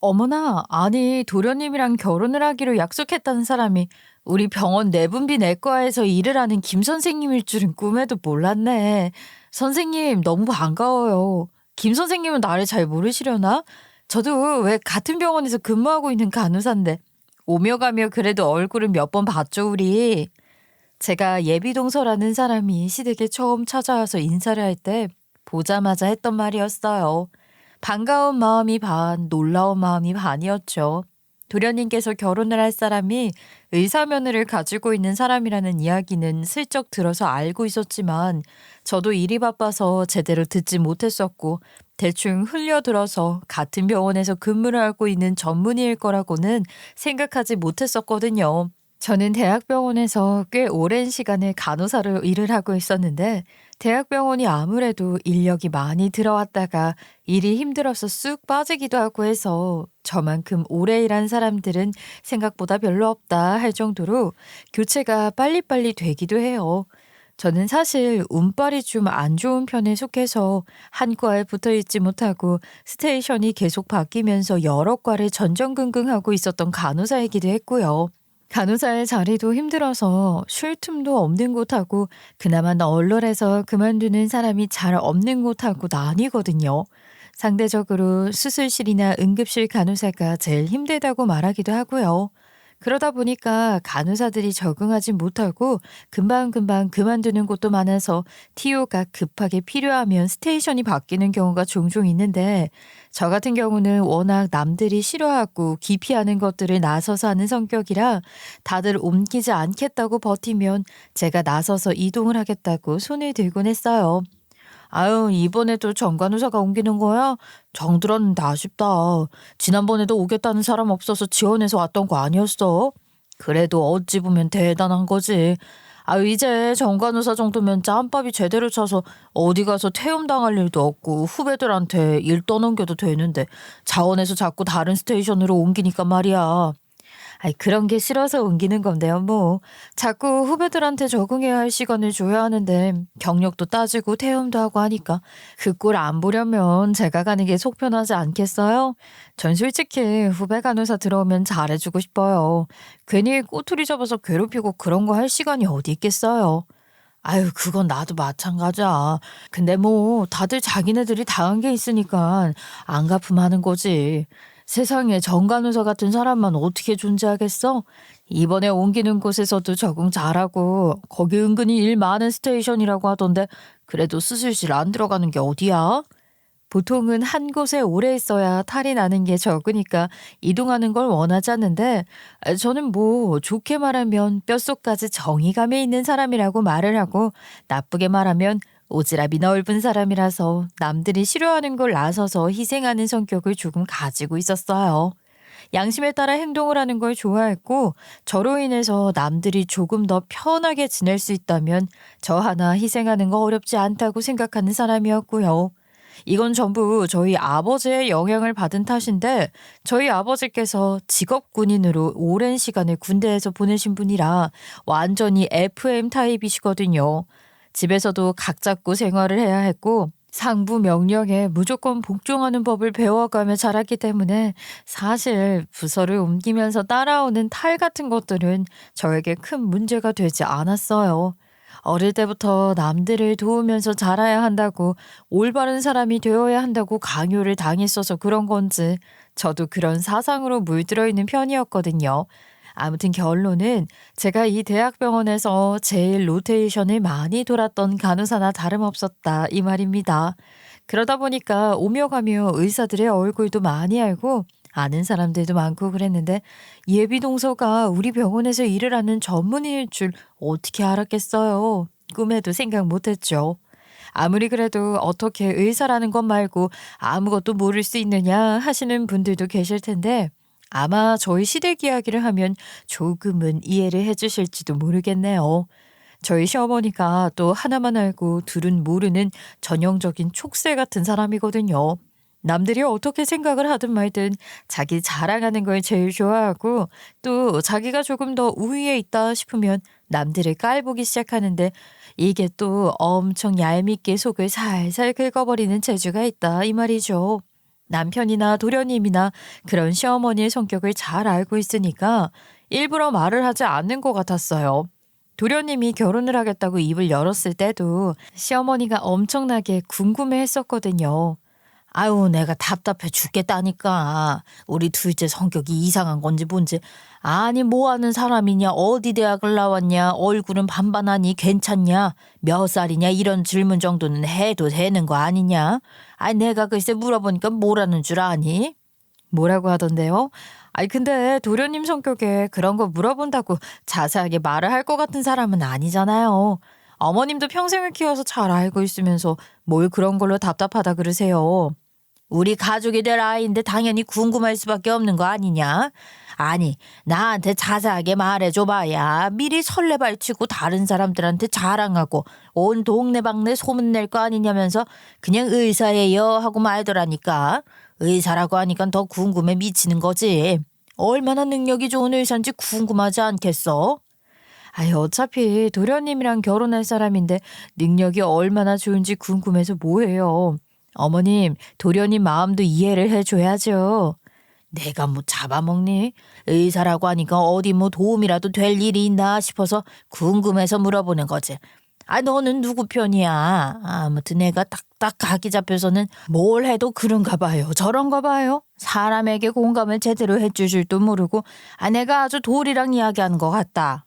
어머나, 아니, 도련님이랑 결혼을 하기로 약속했다는 사람이 우리 병원 내분비 내과에서 일을 하는 김 선생님일 줄은 꿈에도 몰랐네. 선생님, 너무 반가워요. 김 선생님은 나를 잘 모르시려나? 저도 왜 같은 병원에서 근무하고 있는 간호사인데, 오며 가며 그래도 얼굴은 몇 번 봤죠, 우리. 제가 예비동서라는 사람이 시댁에 처음 찾아와서 인사를 할 때 보자마자 했던 말이었어요. 반가운 마음이 반, 놀라운 마음이 반이었죠. 도련님께서 결혼을 할 사람이 의사 면허를 가지고 있는 사람이라는 이야기는 슬쩍 들어서 알고 있었지만 저도 일이 바빠서 제대로 듣지 못했었고 대충 흘려들어서 같은 병원에서 근무를 하고 있는 전문의일 거라고는 생각하지 못했었거든요. 저는 대학병원에서 꽤 오랜 시간을 간호사로 일을 하고 있었는데 대학병원이 아무래도 인력이 많이 들어왔다가 일이 힘들어서 쑥 빠지기도 하고 해서 저만큼 오래 일한 사람들은 생각보다 별로 없다 할 정도로 교체가 빨리빨리 되기도 해요. 저는 사실 운빨이 좀 안 좋은 편에 속해서 한 과에 붙어 있지 못하고 스테이션이 계속 바뀌면서 여러 과를 전전긍긍하고 있었던 간호사이기도 했고요. 간호사의 자리도 힘들어서 쉴 틈도 없는 곳하고 그나마 널널해서 그만두는 사람이 잘 없는 곳하고 나뉘거든요. 상대적으로 수술실이나 응급실 간호사가 제일 힘들다고 말하기도 하고요. 그러다 보니까 간호사들이 적응하지 못하고 금방금방 그만두는 곳도 많아서 TO가 급하게 필요하면 스테이션이 바뀌는 경우가 종종 있는데 저 같은 경우는 워낙 남들이 싫어하고 기피하는 것들을 나서서 하는 성격이라 다들 옮기지 않겠다고 버티면 제가 나서서 이동을 하겠다고 손을 들곤 했어요. 아유, 이번에도 정간호사가 옮기는 거야? 정 들었는데 아쉽다. 지난번에도 오겠다는 사람 없어서 지원해서 왔던 거 아니었어? 그래도 어찌 보면 대단한 거지. 아유, 이제 정간호사 정도면 짬밥이 제대로 차서 어디 가서 퇴임당할 일도 없고 후배들한테 일 떠넘겨도 되는데 자원해서 자꾸 다른 스테이션으로 옮기니까 말이야. 아이, 그런 게 싫어서 옮기는 건데요, 뭐. 자꾸 후배들한테 적응해야 할 시간을 줘야 하는데 경력도 따지고 태움도 하고 하니까 그 꼴 안 보려면 제가 가는 게 속 편하지 않겠어요? 전 솔직히 후배 간호사 들어오면 잘해주고 싶어요. 괜히 꼬투리 잡아서 괴롭히고 그런 거 할 시간이 어디 있겠어요? 아유, 그건 나도 마찬가지야. 근데 뭐 다들 자기네들이 당한 게 있으니까 안 갚음하는 거지. 세상에 정간호사 같은 사람만 어떻게 존재하겠어? 이번에 옮기는 곳에서도 적응 잘하고 거기 은근히 일 많은 스테이션이라고 하던데 그래도 수술실 안 들어가는 게 어디야? 보통은 한 곳에 오래 있어야 탈이 나는 게 적으니까 이동하는 걸 원하지 않는데 저는 뭐 좋게 말하면 뼛속까지 정의감에 있는 사람이라고 말을 하고 나쁘게 말하면 오지랖이 넓은 사람이라서 남들이 싫어하는 걸 나서서 희생하는 성격을 조금 가지고 있었어요. 양심에 따라 행동을 하는 걸 좋아했고 저로 인해서 남들이 조금 더 편하게 지낼 수 있다면 저 하나 희생하는 거 어렵지 않다고 생각하는 사람이었고요. 이건 전부 저희 아버지의 영향을 받은 탓인데 저희 아버지께서 직업 군인으로 오랜 시간을 군대에서 보내신 분이라 완전히 FM 타입이시거든요. 집에서도 각 잡고 생활을 해야 했고 상부 명령에 무조건 복종하는 법을 배워가며 자랐기 때문에 사실 부서를 옮기면서 따라오는 탈 같은 것들은 저에게 큰 문제가 되지 않았어요. 어릴 때부터 남들을 도우면서 자라야 한다고 올바른 사람이 되어야 한다고 강요를 당했어서 그런 건지 저도 그런 사상으로 물들어 있는 편이었거든요. 아무튼 결론은 제가 이 대학병원에서 제일 로테이션을 많이 돌았던 간호사나 다름없었다 이 말입니다. 그러다 보니까 오며 가며 의사들의 얼굴도 많이 알고 아는 사람들도 많고 그랬는데 예비동서가 우리 병원에서 일을 하는 전문의일 줄 어떻게 알았겠어요. 꿈에도 생각 못했죠. 아무리 그래도 어떻게 의사라는 것 말고 아무것도 모를 수 있느냐 하시는 분들도 계실 텐데 아마 저희 시댁 이야기를 하면 조금은 이해를 해주실지도 모르겠네요. 저희 시어머니가 또 하나만 알고 둘은 모르는 전형적인 촉새 같은 사람이거든요. 남들이 어떻게 생각을 하든 말든 자기 자랑하는 걸 제일 좋아하고 또 자기가 조금 더 우위에 있다 싶으면 남들을 깔보기 시작하는데 이게 또 엄청 얄밉게 속을 살살 긁어버리는 재주가 있다 이 말이죠. 남편이나 도련님이나 그런 시어머니의 성격을 잘 알고 있으니까 일부러 말을 하지 않는 것 같았어요. 도련님이 결혼을 하겠다고 입을 열었을 때도 시어머니가 엄청나게 궁금해 했었거든요. 아유, 내가 답답해 죽겠다니까. 우리 둘째 성격이 이상한 건지 뭔지. 아니, 뭐 하는 사람이냐? 어디 대학을 나왔냐? 얼굴은 반반하니 괜찮냐? 몇 살이냐? 이런 질문 정도는 해도 되는 거 아니냐? 아니, 내가 글쎄 물어보니까 뭐라는 줄 아니? 뭐라고 하던데요? 아니, 근데 도련님 성격에 그런 거 물어본다고 자세하게 말을 할 것 같은 사람은 아니잖아요. 어머님도 평생을 키워서 잘 알고 있으면서 뭘 그런 걸로 답답하다 그러세요. 우리 가족이 될 아이인데 당연히 궁금할 수밖에 없는 거 아니냐? 아니, 나한테 자세하게 말해줘봐야 미리 설레발치고 다른 사람들한테 자랑하고 온 동네방네 소문낼 거 아니냐면서 그냥 의사예요 하고 말더라니까. 의사라고 하니까 더 궁금해 미치는 거지. 얼마나 능력이 좋은 의사인지 궁금하지 않겠어? 아유, 어차피 도련님이랑 결혼할 사람인데 능력이 얼마나 좋은지 궁금해서 뭐해요. 어머님, 도련님 마음도 이해를 해줘야죠. 내가 뭐 잡아먹니? 의사라고 하니까 어디 뭐 도움이라도 될 일이 있나 싶어서 궁금해서 물어보는 거지. 아, 너는 누구 편이야? 아무튼 내가 딱딱 각이 잡혀서는 뭘 해도 그런가 봐요. 저런가 봐요. 사람에게 공감을 제대로 해줄 줄도 모르고 내가 아주 돌이랑 이야기하는 것 같다.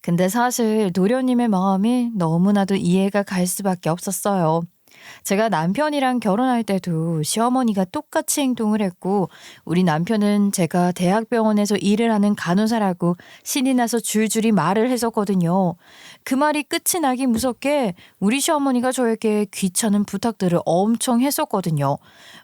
근데 사실 도련님의 마음이 너무나도 이해가 갈 수밖에 없었어요. 제가 남편이랑 결혼할 때도 시어머니가 똑같이 행동을 했고 우리 남편은 제가 대학병원에서 일을 하는 간호사라고 신이 나서 줄줄이 말을 했었거든요. 그 말이 끝이 나기 무섭게 우리 시어머니가 저에게 귀찮은 부탁들을 엄청 했었거든요.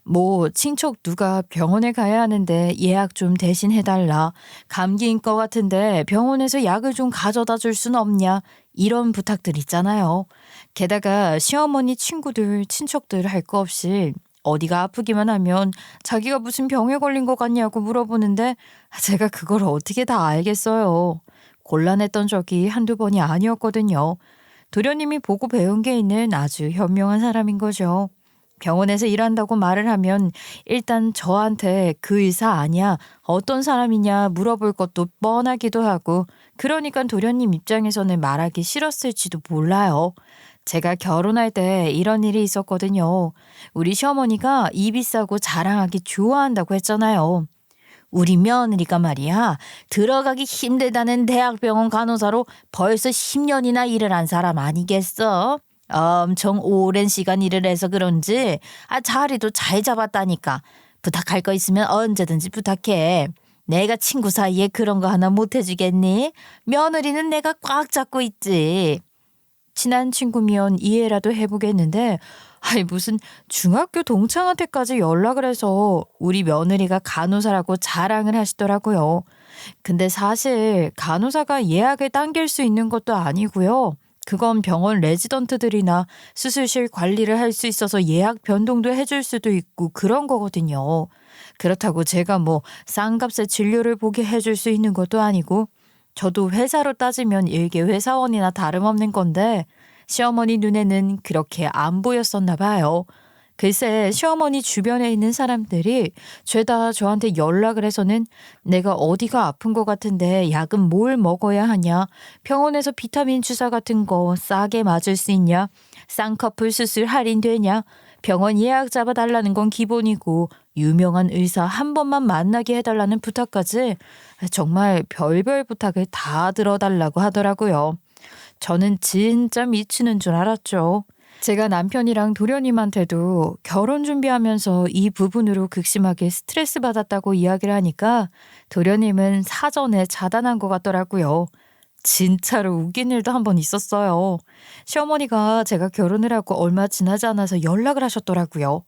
뭐 친척 누가 병원에 가야 하는데 예약 좀 대신 해달라. 감기인 것 같은데 병원에서 약을 좀 가져다 줄 순 없냐. 이런 부탁들 있잖아요. 게다가 시어머니 친구들, 친척들 할 거 없이 어디가 아프기만 하면 자기가 무슨 병에 걸린 것 같냐고 물어보는데 제가 그걸 어떻게 다 알겠어요. 곤란했던 적이 한두 번이 아니었거든요. 도련님이 보고 배운 게 있는 아주 현명한 사람인 거죠. 병원에서 일한다고 말을 하면 일단 저한테 그 의사 아니야, 어떤 사람이냐 물어볼 것도 뻔하기도 하고 그러니까 도련님 입장에서는 말하기 싫었을지도 몰라요. 제가 결혼할 때 이런 일이 있었거든요. 우리 시어머니가 입이 싸고 자랑하기 좋아한다고 했잖아요. 우리 며느리가 말이야, 들어가기 힘들다는 대학병원 간호사로 벌써 10년이나 일을 한 사람 아니겠어? 엄청 오랜 시간 일을 해서 그런지 자리도 잘 잡았다니까. 부탁할 거 있으면 언제든지 부탁해. 내가 친구 사이에 그런 거 하나 못 해주겠니? 며느리는 내가 꽉 잡고 있지. 친한 친구면 이해라도 해보겠는데 무슨 중학교 동창한테까지 연락을 해서 우리 며느리가 간호사라고 자랑을 하시더라고요. 근데 사실 간호사가 예약을 당길 수 있는 것도 아니고요. 그건 병원 레지던트들이나 수술실 관리를 할 수 있어서 예약 변동도 해줄 수도 있고 그런 거거든요. 그렇다고 제가 뭐 싼값에 진료를 보게 해줄 수 있는 것도 아니고 저도 회사로 따지면 일개 회사원이나 다름없는 건데 시어머니 눈에는 그렇게 안 보였었나 봐요. 글쎄 시어머니 주변에 있는 사람들이 죄다 저한테 연락을 해서는 내가 어디가 아픈 것 같은데 약은 뭘 먹어야 하냐, 병원에서 비타민 주사 같은 거 싸게 맞을 수 있냐, 쌍꺼풀 수술 할인되냐, 병원 예약 잡아달라는 건 기본이고 유명한 의사 한 번만 만나게 해달라는 부탁까지 정말 별별 부탁을 다 들어달라고 하더라고요. 저는 진짜 미치는 줄 알았죠. 제가 남편이랑 도련님한테도 결혼 준비하면서 이 부분으로 극심하게 스트레스 받았다고 이야기를 하니까 도련님은 사전에 차단한 것 같더라고요. 진짜로 웃긴 일도 한 번 있었어요. 시어머니가 제가 결혼을 하고 얼마 지나지 않아서 연락을 하셨더라고요.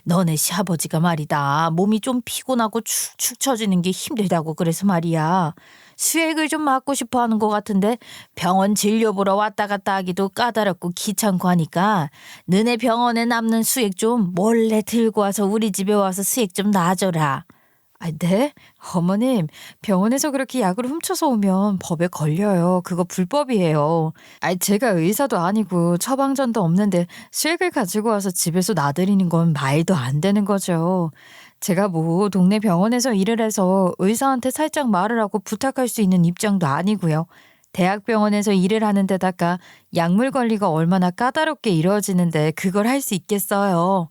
너네 시아버지가 말이다. 몸이 좀 피곤하고 축축 처지는 게 힘들다고 그래서 말이야. 수액을 좀 맞고 싶어 하는 것 같은데 병원 진료 보러 왔다 갔다 하기도 까다롭고 귀찮고 하니까 너네 병원에 남는 수액 좀 몰래 들고 와서 우리 집에 와서 수액 좀 놔줘라. 아, 네? 어머님, 병원에서 그렇게 약을 훔쳐서 오면 법에 걸려요. 그거 불법이에요. 아, 제가 의사도 아니고 처방전도 없는데 수액을 가지고 와서 집에서 놔드리는 건 말도 안 되는 거죠. 제가 뭐 동네 병원에서 일을 해서 의사한테 살짝 말을 하고 부탁할 수 있는 입장도 아니고요. 대학병원에서 일을 하는 데다가 약물 관리가 얼마나 까다롭게 이루어지는데 그걸 할 수 있겠어요.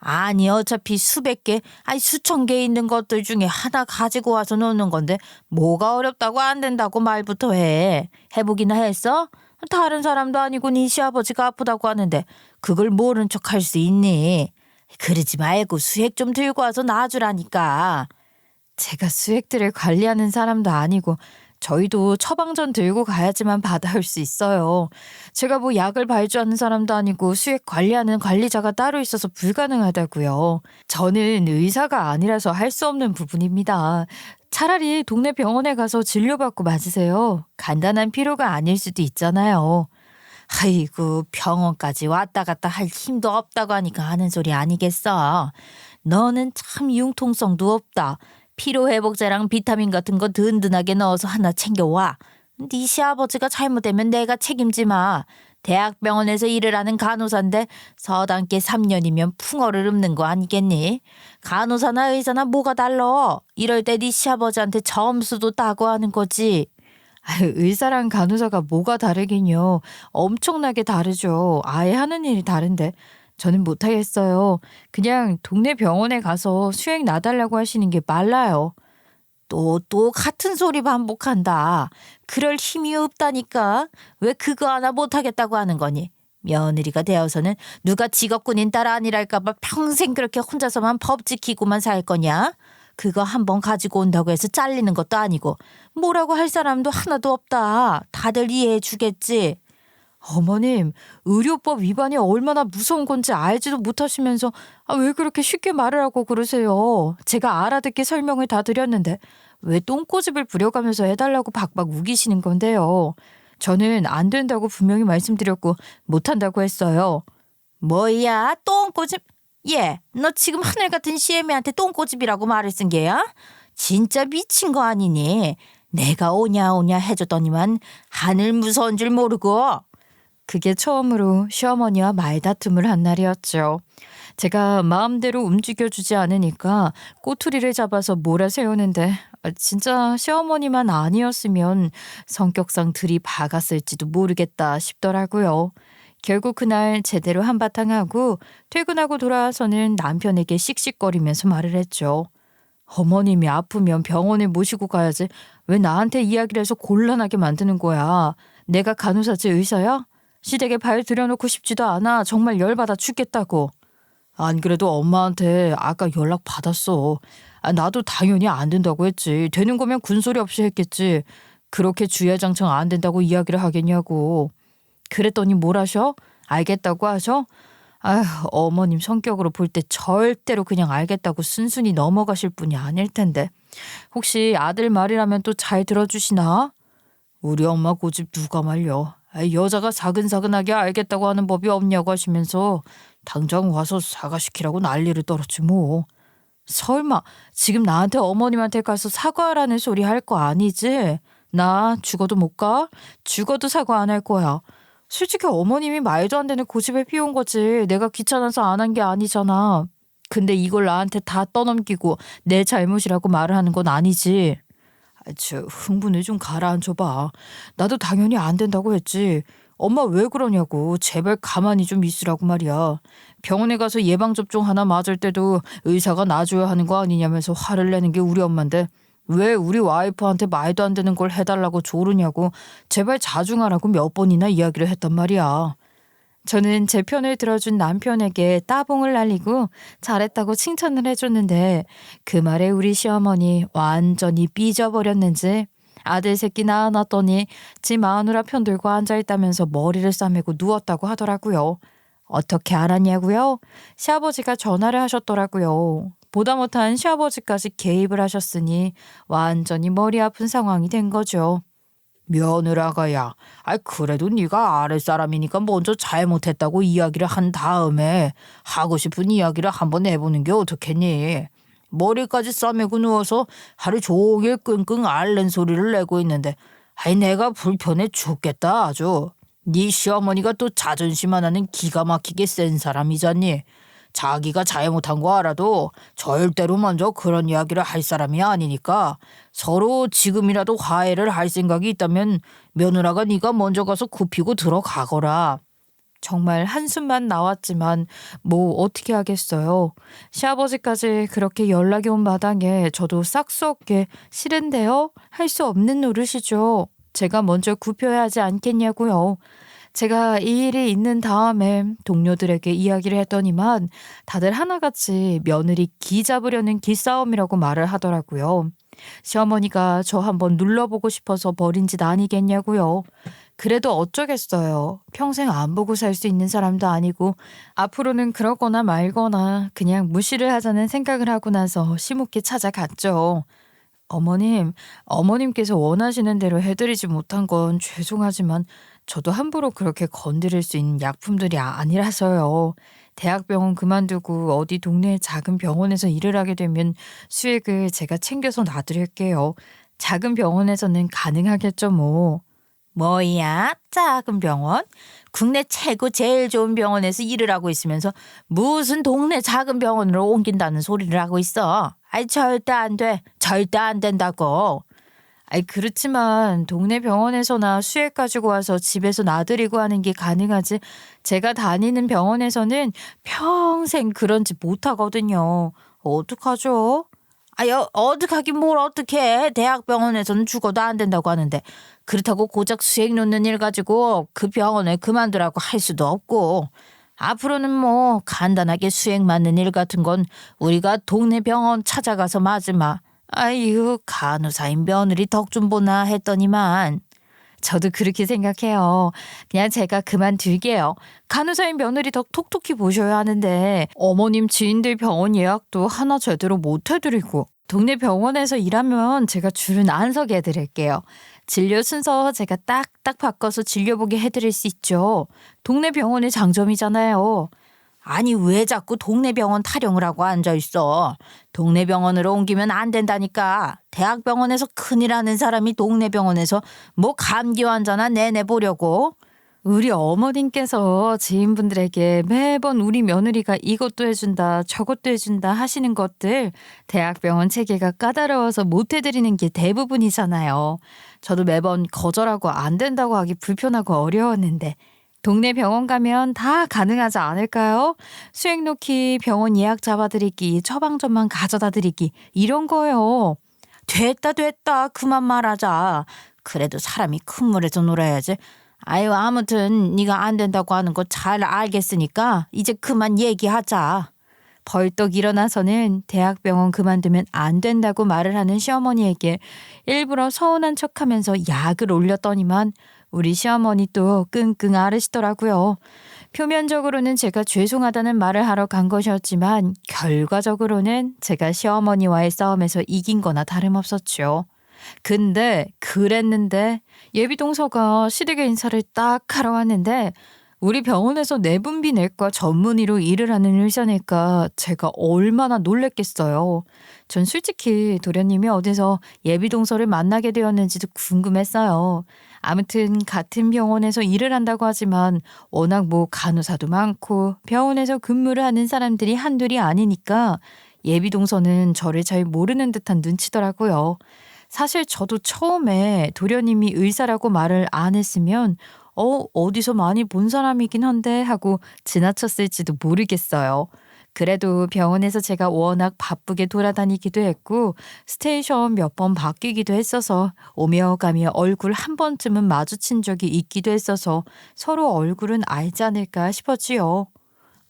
아니 어차피 수백 개, 아니 수천 개 있는 것들 중에 하나 가지고 와서 놓는 건데 뭐가 어렵다고 안 된다고 말부터 해. 해보기나 했어? 다른 사람도 아니고 네 시아버지가 아프다고 하는데 그걸 모른 척 할 수 있니? 그러지 말고 수액 좀 들고 와서 놔주라니까. 제가 수액들을 관리하는 사람도 아니고 저희도 처방전 들고 가야지만 받아올 수 있어요. 제가 뭐 약을 발주하는 사람도 아니고 수액 관리하는 관리자가 따로 있어서 불가능하다고요. 저는 의사가 아니라서 할 수 없는 부분입니다. 차라리 동네 병원에 가서 진료받고 맞으세요. 간단한 피로가 아닐 수도 있잖아요. 아이고 병원까지 왔다 갔다 할 힘도 없다고 하니까 하는 소리 아니겠어. 너는 참 융통성도 없다. 피로회복제랑 비타민 같은 거 든든하게 넣어서 하나 챙겨와. 네 시아버지가 잘못되면 내가 책임지 마. 대학병원에서 일을 하는 간호사인데 서당계 3년이면 풍어를 읊는 거 아니겠니? 간호사나 의사나 뭐가 달라. 이럴 때 네 시아버지한테 점수도 따고 하는 거지. 아유, 의사랑 간호사가 뭐가 다르긴요. 엄청나게 다르죠. 아예 하는 일이 다른데. 저는 못하겠어요. 그냥 동네 병원에 가서 수액 놔달라고 하시는 게 말라요. 또 같은 소리 반복한다. 그럴 힘이 없다니까. 왜 그거 하나 못하겠다고 하는 거니? 며느리가 되어서는 누가 직업군인 딸 아니랄까봐 평생 그렇게 혼자서만 법 지키고만 살 거냐? 그거 한번 가지고 온다고 해서 잘리는 것도 아니고 뭐라고 할 사람도 하나도 없다. 다들 이해해 주겠지. 어머님, 의료법 위반이 얼마나 무서운 건지 알지도 못하시면서 왜 그렇게 쉽게 말을 하고 그러세요? 제가 알아듣게 설명을 다 드렸는데 왜 똥꼬집을 부려가면서 해달라고 박박 우기시는 건데요? 저는 안 된다고 분명히 말씀드렸고 못한다고 했어요. 뭐야 똥꼬집? 얘, 너 지금 하늘 같은 시애미한테 똥꼬집이라고 말을 쓴 게야? 진짜 미친 거 아니니? 내가 오냐 오냐 해줬더니만 하늘 무서운 줄 모르고. 그게 처음으로 시어머니와 말다툼을 한 날이었죠. 제가 마음대로 움직여주지 않으니까 꼬투리를 잡아서 몰아세우는데 진짜 시어머니만 아니었으면 성격상 들이박았을지도 모르겠다 싶더라고요. 결국 그날 제대로 한바탕 하고 퇴근하고 돌아와서는 남편에게 씩씩거리면서 말을 했죠. 어머님이 아프면 병원에 모시고 가야지 왜 나한테 이야기를 해서 곤란하게 만드는 거야. 내가 간호사지 의사야? 시댁에 발 들여놓고 싶지도 않아. 정말 열받아 죽겠다고. 안 그래도 엄마한테 아까 연락 받았어. 나도 당연히 안 된다고 했지. 되는 거면 군소리 없이 했겠지. 그렇게 주야장창 안 된다고 이야기를 하겠냐고. 그랬더니 뭘 하셔? 알겠다고 하셔? 아휴, 어머님 성격으로 볼 때 절대로 그냥 알겠다고 순순히 넘어가실 분이 아닐 텐데. 혹시 아들 말이라면 또 잘 들어주시나? 우리 엄마 고집 누가 말려. 여자가 사근사근하게 알겠다고 하는 법이 없냐고 하시면서 당장 와서 사과시키라고 난리를 떨었지 뭐. 설마 지금 나한테 어머님한테 가서 사과하라는 소리 할 거 아니지? 나 죽어도 못 가? 죽어도 사과 안 할 거야. 솔직히 어머님이 말도 안 되는 고집을 피운 거지. 내가 귀찮아서 안 한 게 아니잖아. 근데 이걸 나한테 다 떠넘기고 내 잘못이라고 말을 하는 건 아니지. 흥분을 좀 가라앉혀봐. 나도 당연히 안 된다고 했지. 엄마 왜 그러냐고. 제발 가만히 좀 있으라고 말이야. 병원에 가서 예방접종 하나 맞을 때도 의사가 놔줘야 하는 거 아니냐면서 화를 내는 게 우리 엄마인데 왜 우리 와이프한테 말도 안 되는 걸 해달라고 조르냐고 제발 자중하라고 몇 번이나 이야기를 했단 말이야. 저는 제 편을 들어준 남편에게 따봉을 날리고 잘했다고 칭찬을 해줬는데 그 말에 우리 시어머니 완전히 삐져버렸는지 아들 새끼 낳아놨더니 지 마누라 편 들고 앉아있다면서 머리를 싸매고 누웠다고 하더라고요. 어떻게 알았냐고요? 시아버지가 전화를 하셨더라고요. 보다 못한 시아버지까지 개입을 하셨으니 완전히 머리 아픈 상황이 된 거죠. 며느라가야, 그래도 네가 아랫사람이니까 먼저 잘못했다고 이야기를 한 다음에 하고 싶은 이야기를 한번 해보는 게 어떻겠니? 머리까지 싸매고 누워서 하루 종일 끙끙 앓는 소리를 내고 있는데 내가 불편해 죽겠다 아주. 네 시어머니가 또 자존심 하나는 기가 막히게 센 사람이잖니. 자기가 잘못한 거 알아도 절대로 먼저 그런 이야기를 할 사람이 아니니까 서로 지금이라도 화해를 할 생각이 있다면 며느라가 네가 먼저 가서 굽히고 들어가거라. 정말 한숨만 나왔지만 뭐 어떻게 하겠어요. 시아버지까지 그렇게 연락이 온 마당에 저도 싹 수 없게 싫은데요? 할 수 없는 노릇이죠. 제가 먼저 굽혀야 하지 않겠냐고요. 제가 이 일이 있는 다음에 동료들에게 이야기를 했더니만 다들 하나같이 며느리 기 잡으려는 기싸움이라고 말을 하더라고요. 시어머니가 저 한번 눌러보고 싶어서 버린 짓 아니겠냐고요. 그래도 어쩌겠어요. 평생 안 보고 살 수 있는 사람도 아니고 앞으로는 그러거나 말거나 그냥 무시를 하자는 생각을 하고 나서 시묵게 찾아갔죠. 어머님께서 원하시는 대로 해드리지 못한 건 죄송하지만 저도 함부로 그렇게 건드릴 수 있는 약품들이 아니라서요. 대학병원 그만두고 어디 동네 작은 병원에서 일을 하게 되면 수익을 제가 챙겨서 놔드릴게요. 작은 병원에서는 가능하겠죠 뭐. 뭐야? 작은 병원? 국내 최고 제일 좋은 병원에서 일을 하고 있으면서 무슨 동네 작은 병원으로 옮긴다는 소리를 하고 있어. 절대 안 돼. 절대 안 된다고. 그렇지만 동네 병원에서나 수액 가지고 와서 집에서 놔드리고 하는 게 가능하지 제가 다니는 병원에서는 평생 그런 짓 못하거든요. 어떡하죠? 어떡하긴 뭘 어떡해. 대학병원에서는 죽어도 안 된다고 하는데 그렇다고 고작 수액 놓는 일 가지고 그 병원을 그만두라고 할 수도 없고 앞으로는 뭐 간단하게 수액 맞는 일 같은 건 우리가 동네 병원 찾아가서 맞으마. 아유 간호사인 며느리 덕 좀 보나 했더니만. 저도 그렇게 생각해요. 그냥 제가 그만둘게요. 간호사인 며느리 덕 톡톡히 보셔야 하는데 어머님 지인들 병원 예약도 하나 제대로 못 해드리고 동네 병원에서 일하면 제가 줄은 안 서게 해드릴게요. 진료 순서 제가 딱딱 바꿔서 진료보게 해드릴 수 있죠. 동네 병원의 장점이잖아요. 아니 왜 자꾸 동네 병원 타령을 하고 앉아있어. 동네 병원으로 옮기면 안 된다니까. 대학병원에서 큰일 하는 사람이 동네 병원에서 뭐 감기 환자나 내보려고. 우리 어머님께서 지인분들에게 매번 우리 며느리가 이것도 해준다 저것도 해준다 하시는 것들 대학병원 체계가 까다로워서 못 해드리는 게 대부분이잖아요. 저도 매번 거절하고 안 된다고 하기 불편하고 어려웠는데 동네 병원 가면 다 가능하지 않을까요? 수액 놓기, 병원 예약 잡아드리기, 처방전만 가져다 드리기 이런 거요. 됐다 그만 말하자. 그래도 사람이 큰 물에서 놀아야지. 아무튼 네가 안 된다고 하는 거 잘 알겠으니까 이제 그만 얘기하자. 벌떡 일어나서는 대학병원 그만두면 안 된다고 말을 하는 시어머니에게 일부러 서운한 척하면서 약을 올렸더니만 우리 시어머니 또 끙끙 앓으시더라고요. 표면적으로는 제가 죄송하다는 말을 하러 간 것이었지만 결과적으로는 제가 시어머니와의 싸움에서 이긴 거나 다름없었죠. 근데 그랬는데 예비동서가 시댁의 인사를 딱 하러 왔는데 우리 병원에서 내분비 내과 전문의로 일을 하는 의사니까 제가 얼마나 놀랬겠어요. 전 솔직히 도련님이 어디서 예비동서를 만나게 되었는지도 궁금했어요. 아무튼 같은 병원에서 일을 한다고 하지만 워낙 뭐 간호사도 많고 병원에서 근무를 하는 사람들이 한둘이 아니니까 예비동서는 저를 잘 모르는 듯한 눈치더라고요. 사실 저도 처음에 도련님이 의사라고 말을 안 했으면 어디서 많이 본 사람이긴 한데 하고 지나쳤을지도 모르겠어요. 그래도 병원에서 제가 워낙 바쁘게 돌아다니기도 했고 스테이션 몇 번 바뀌기도 했어서 오며 가며 얼굴 한 번쯤은 마주친 적이 있기도 했어서 서로 얼굴은 알지 않을까 싶었지요.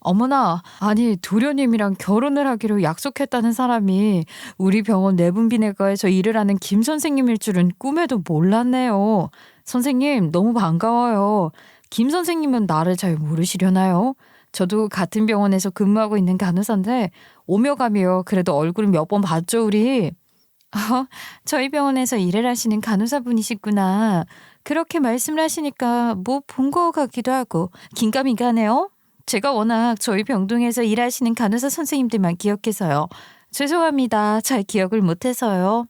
어머나, 아니 도련님이랑 결혼을 하기로 약속했다는 사람이 우리 병원 내분비내과에서 일을 하는 김 선생님일 줄은 꿈에도 몰랐네요. 선생님 너무 반가워요. 김 선생님은 나를 잘 모르시려나요? 저도 같은 병원에서 근무하고 있는 간호사인데 오며 가며 그래도 얼굴 몇 번 봤죠 우리. 저희 병원에서 일을 하시는 간호사분이시구나. 그렇게 말씀을 하시니까 뭐 본 거 같기도 하고 긴가민가 하네요. 제가 워낙 저희 병동에서 일하시는 간호사 선생님들만 기억해서요. 죄송합니다. 잘 기억을 못해서요.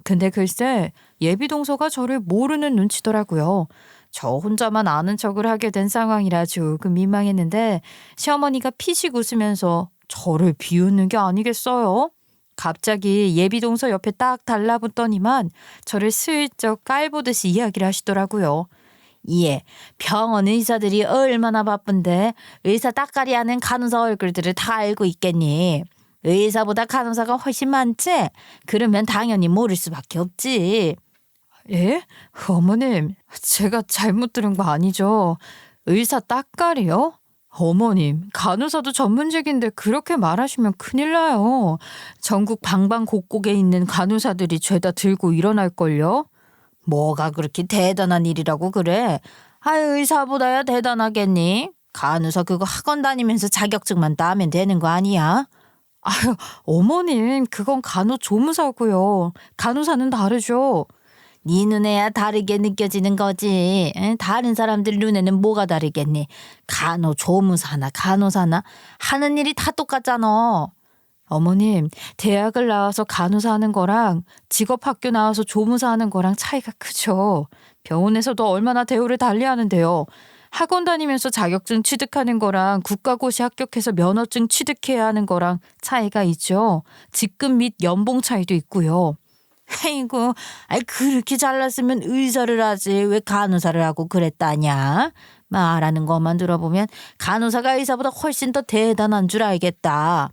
근데 글쎄 예비동서가 저를 모르는 눈치더라고요. 저 혼자만 아는 척을 하게 된 상황이라 조금 민망했는데 시어머니가 피식 웃으면서 저를 비웃는 게 아니겠어요? 갑자기 예비동서 옆에 딱 달라붙더니만 저를 슬쩍 깔보듯이 이야기를 하시더라고요. 예, 병원 의사들이 얼마나 바쁜데 의사 따까리 하는 간호사 얼굴들을 다 알고 있겠니? 의사보다 간호사가 훨씬 많지? 그러면 당연히 모를 수밖에 없지. 예? 어머님, 제가 잘못 들은 거 아니죠? 의사 따까리요? 어머님, 간호사도 전문직인데 그렇게 말하시면 큰일 나요. 전국 방방곡곡에 있는 간호사들이 죄다 들고 일어날걸요? 뭐가 그렇게 대단한 일이라고 그래? 의사보다야 대단하겠니? 간호사 그거 학원 다니면서 자격증만 따면 되는 거 아니야? 어머님, 그건 간호조무사고요. 간호사는 다르죠. 네 눈에야 다르게 느껴지는 거지. 다른 사람들 눈에는 뭐가 다르겠니? 간호조무사나 간호사나 하는 일이 다 똑같잖아. 어머님, 대학을 나와서 간호사 하는 거랑 직업학교 나와서 조무사 하는 거랑 차이가 크죠. 병원에서도 얼마나 대우를 달리하는데요. 학원 다니면서 자격증 취득하는 거랑 국가고시 합격해서 면허증 취득해야 하는 거랑 차이가 있죠. 직급 및 연봉 차이도 있고요. 아이고, 그렇게 잘났으면 의사를 하지 왜 간호사를 하고 그랬다냐? 말하는 것만 들어보면 간호사가 의사보다 훨씬 더 대단한 줄 알겠다.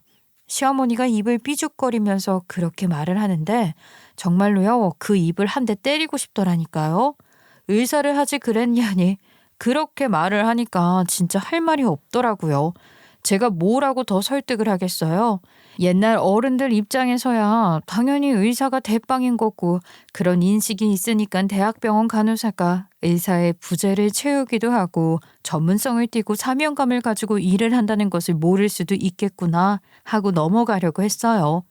시어머니가 입을 삐죽거리면서 그렇게 말을 하는데 정말로요, 그 입을 한 대 때리고 싶더라니까요. 의사를 하지 그랬냐니 그렇게 말을 하니까 진짜 할 말이 없더라고요. 제가 뭐라고 더 설득을 하겠어요? 옛날 어른들 입장에서야 당연히 의사가 대빵인 거고 그런 인식이 있으니까 대학병원 간호사가 의사의 부재를 채우기도 하고 전문성을 띠고 사명감을 가지고 일을 한다는 것을 모를 수도 있겠구나 하고 넘어가려고 했어요.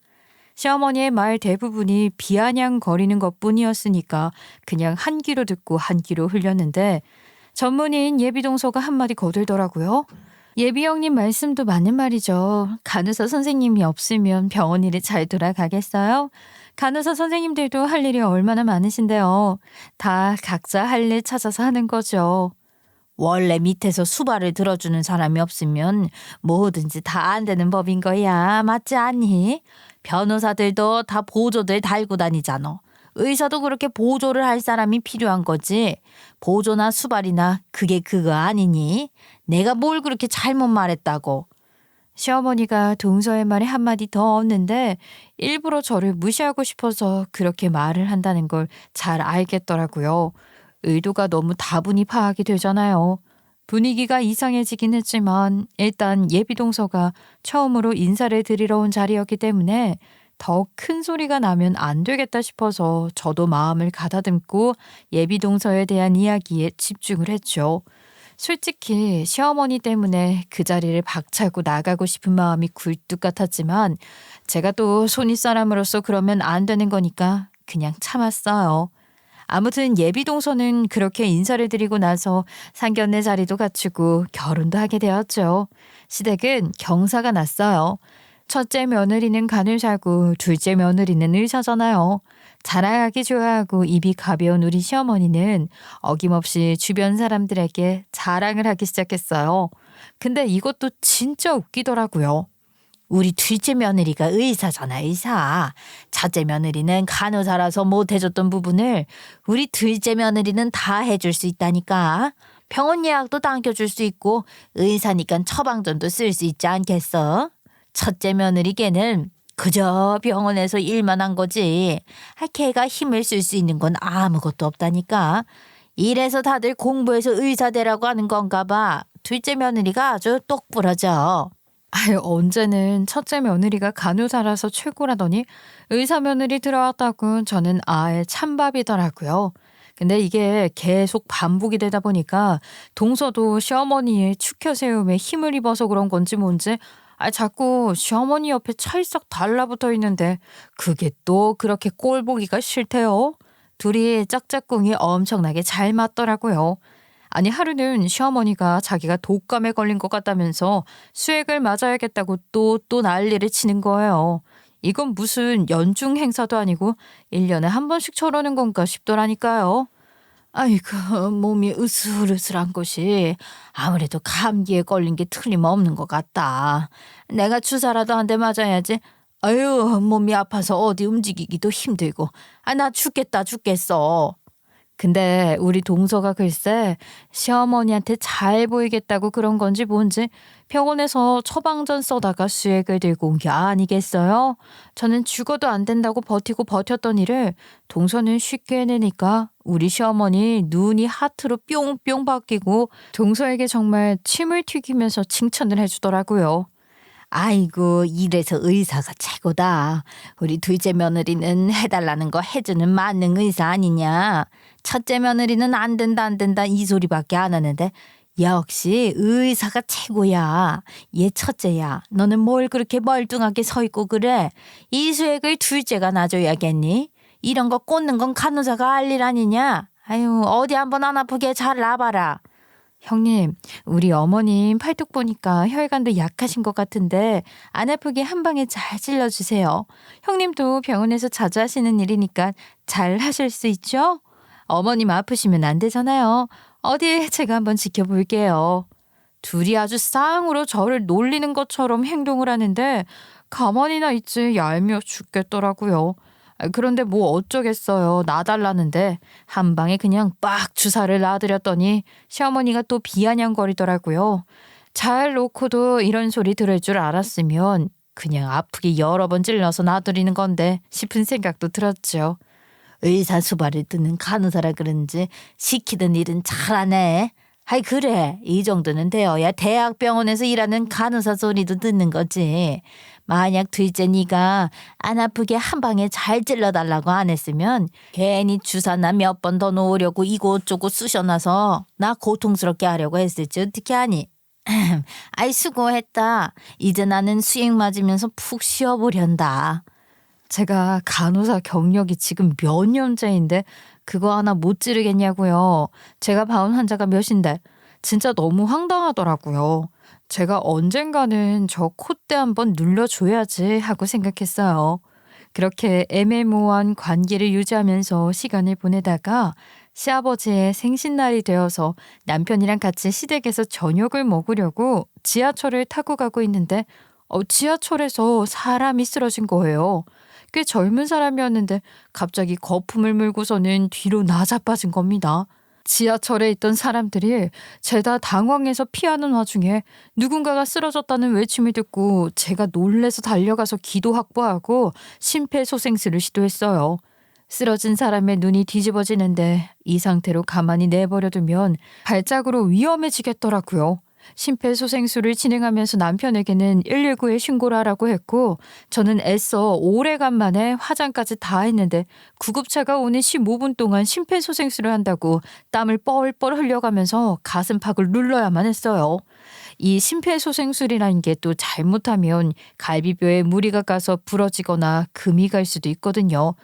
시어머니의 말 대부분이 비아냥거리는 것뿐이었으니까 그냥 한 귀로 듣고 한 귀로 흘렸는데 전문의인 예비동서가 한마디 거들더라고요. 예비 형님 말씀도 맞는 말이죠. 간호사 선생님이 없으면 병원 일이 잘 돌아가겠어요? 간호사 선생님들도 할 일이 얼마나 많으신데요. 다 각자 할 일 찾아서 하는 거죠. 원래 밑에서 수발을 들어주는 사람이 없으면 뭐든지 다 안 되는 법인 거야. 맞지 않니? 변호사들도 다 보조들 달고 다니잖아. 의사도 그렇게 보조를 할 사람이 필요한 거지. 보조나 수발이나 그게 그거 아니니? 내가 뭘 그렇게 잘못 말했다고. 시어머니가 동서의 말에 한마디 더 얻는데 일부러 저를 무시하고 싶어서 그렇게 말을 한다는 걸 잘 알겠더라고요. 의도가 너무 다분히 파악이 되잖아요. 분위기가 이상해지긴 했지만 일단 예비동서가 처음으로 인사를 드리러 온 자리였기 때문에 더 큰 소리가 나면 안 되겠다 싶어서 저도 마음을 가다듬고 예비동서에 대한 이야기에 집중을 했죠. 솔직히 시어머니 때문에 그 자리를 박차고 나가고 싶은 마음이 굴뚝 같았지만 제가 또 손윗사람으로서 그러면 안 되는 거니까 그냥 참았어요. 아무튼 예비동서는 그렇게 인사를 드리고 나서 상견례 자리도 갖추고 결혼도 하게 되었죠. 시댁은 경사가 났어요. 첫째 며느리는 간호사고 둘째 며느리는 의사잖아요. 자랑하기 좋아하고 입이 가벼운 우리 시어머니는 어김없이 주변 사람들에게 자랑을 하기 시작했어요. 근데 이것도 진짜 웃기더라고요. 우리 둘째 며느리가 의사잖아, 의사. 첫째 며느리는 간호사라서 못 해줬던 부분을 우리 둘째 며느리는 다 해줄 수 있다니까. 병원 예약도 당겨줄 수 있고 의사니까 처방전도 쓸 수 있지 않겠어? 첫째 며느리 걔는 그저 병원에서 일만 한 거지. 걔가 힘을 쓸 수 있는 건 아무것도 없다니까. 이래서 다들 공부해서 의사 되라고 하는 건가 봐. 둘째 며느리가 아주 똑부러져. 언제는 첫째 며느리가 간호사라서 최고라더니 의사 며느리 들어왔다고 저는 아예 찬밥이더라고요. 근데 이게 계속 반복이 되다 보니까 동서도 시어머니의 축혀 세움에 힘을 입어서 그런 건지 뭔지 자꾸 시어머니 옆에 찰싹 달라붙어 있는데 그게 또 그렇게 꼴 보기가 싫대요. 둘이 짝짝꿍이 엄청나게 잘 맞더라고요. 아니 하루는 시어머니가 자기가 독감에 걸린 것 같다면서 수액을 맞아야겠다고 또 난리를 치는 거예요. 이건 무슨 연중 행사도 아니고 1년에 한 번씩 저러는 건가 싶더라니까요. 아이고, 몸이 으슬으슬한 것이 아무래도 감기에 걸린 게 틀림없는 것 같다. 내가 주사라도 한 대 맞아야지. 아유, 몸이 아파서 어디 움직이기도 힘들고. 나 죽겠어. 근데 우리 동서가 글쎄 시어머니한테 잘 보이겠다고 그런 건지 뭔지 병원에서 처방전 써다가 수액을 들고 온 게 아니겠어요? 저는 죽어도 안 된다고 버티고 버텼던 일을 동서는 쉽게 해내니까 우리 시어머니 눈이 하트로 뿅뿅 바뀌고 동서에게 정말 침을 튀기면서 칭찬을 해주더라고요. 아이고, 이래서 의사가 최고다. 우리 둘째 며느리는 해달라는 거 해주는 만능 의사 아니냐. 첫째 며느리는 안 된다 이 소리밖에 안 하는데 역시 의사가 최고야. 얘 첫째야, 너는 뭘 그렇게 멀뚱하게 서 있고 그래? 이 수액을 둘째가 놔줘야겠니? 이런 거 꽂는 건 간호사가 할 일 아니냐? 아유, 어디 한번 안 아프게 잘 놔봐라. 형님, 우리 어머님 팔뚝 보니까 혈관도 약하신 것 같은데 안 아프게 한 방에 잘 찔러주세요. 형님도 병원에서 자주 하시는 일이니까 잘 하실 수 있죠? 어머님 아프시면 안 되잖아요. 어디 제가 한번 지켜볼게요. 둘이 아주 쌍으로 저를 놀리는 것처럼 행동을 하는데 가만히나 있지 얄미워 죽겠더라고요. 그런데 뭐 어쩌겠어요. 놔달라는데 한 방에 그냥 빡 주사를 놔드렸더니 시어머니가 또 비아냥거리더라고요. 잘 놓고도 이런 소리 들을 줄 알았으면 그냥 아프게 여러 번 찔러서 놔드리는 건데 싶은 생각도 들었죠. 의사 수발을 듣는 간호사라 그런지 시키던 일은 잘하네. 아이, 그래, 이 정도는 되어야 대학병원에서 일하는 간호사 소리도 듣는 거지. 만약 둘째 네가 안 아프게 한 방에 잘 찔러달라고 안 했으면 괜히 주사나 몇 번 더 놓으려고 이곳저곳 쑤셔놔서 나 고통스럽게 하려고 했을지 어떻게 하니? 아이, 수고했다. 이제 나는 수액 맞으면서 푹 쉬어보련다. 제가 간호사 경력이 지금 몇 년째인데 그거 하나 못 지르겠냐고요. 제가 봐온 환자가 몇인데 진짜 너무 황당하더라고요. 제가 언젠가는 저 콧대 한번 눌러줘야지 하고 생각했어요. 그렇게 애매모호한 관계를 유지하면서 시간을 보내다가 시아버지의 생신날이 되어서 남편이랑 같이 시댁에서 저녁을 먹으려고 지하철을 타고 가고 있는데 지하철에서 사람이 쓰러진 거예요. 꽤 젊은 사람이었는데 갑자기 거품을 물고서는 뒤로 나자빠진 겁니다. 지하철에 있던 사람들이 죄다 당황해서 피하는 와중에 누군가가 쓰러졌다는 외침을 듣고 제가 놀래서 달려가서 기도 확보하고 심폐소생술을 시도했어요. 쓰러진 사람의 눈이 뒤집어지는데 이 상태로 가만히 내버려두면 발작으로 위험해지겠더라고요. 심폐소생술을 진행하면서 남편에게는 119에 신고를 하라고 했고 저는 애써 오래간만에 화장까지 다 했는데 구급차가 오는 15분 동안 심폐소생술을 한다고 땀을 뻘뻘 흘려가면서 가슴팍을 눌러야만 했어요. 이 심폐소생술이라는 게 또 잘못하면 갈비뼈에 무리가 가서 부러지거나 금이 갈 수도 있거든요.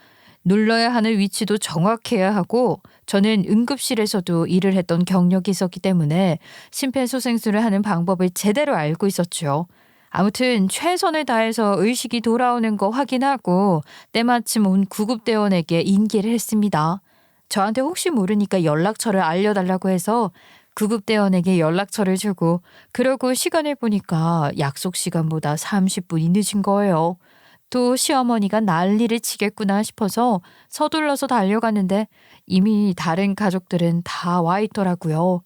눌러야 하는 위치도 정확해야 하고 저는 응급실에서도 일을 했던 경력이 있었기 때문에 심폐소생술을 하는 방법을 제대로 알고 있었죠. 아무튼 최선을 다해서 의식이 돌아오는 거 확인하고 때마침 온 구급대원에게 인계를 했습니다. 저한테 혹시 모르니까 연락처를 알려달라고 해서 구급대원에게 연락처를 주고 그러고 시간을 보니까 약속 시간보다 30분이 늦은 거예요. 또 시어머니가 난리를 치겠구나 싶어서 서둘러서 달려갔는데 이미 다른 가족들은 다 와 있더라고요.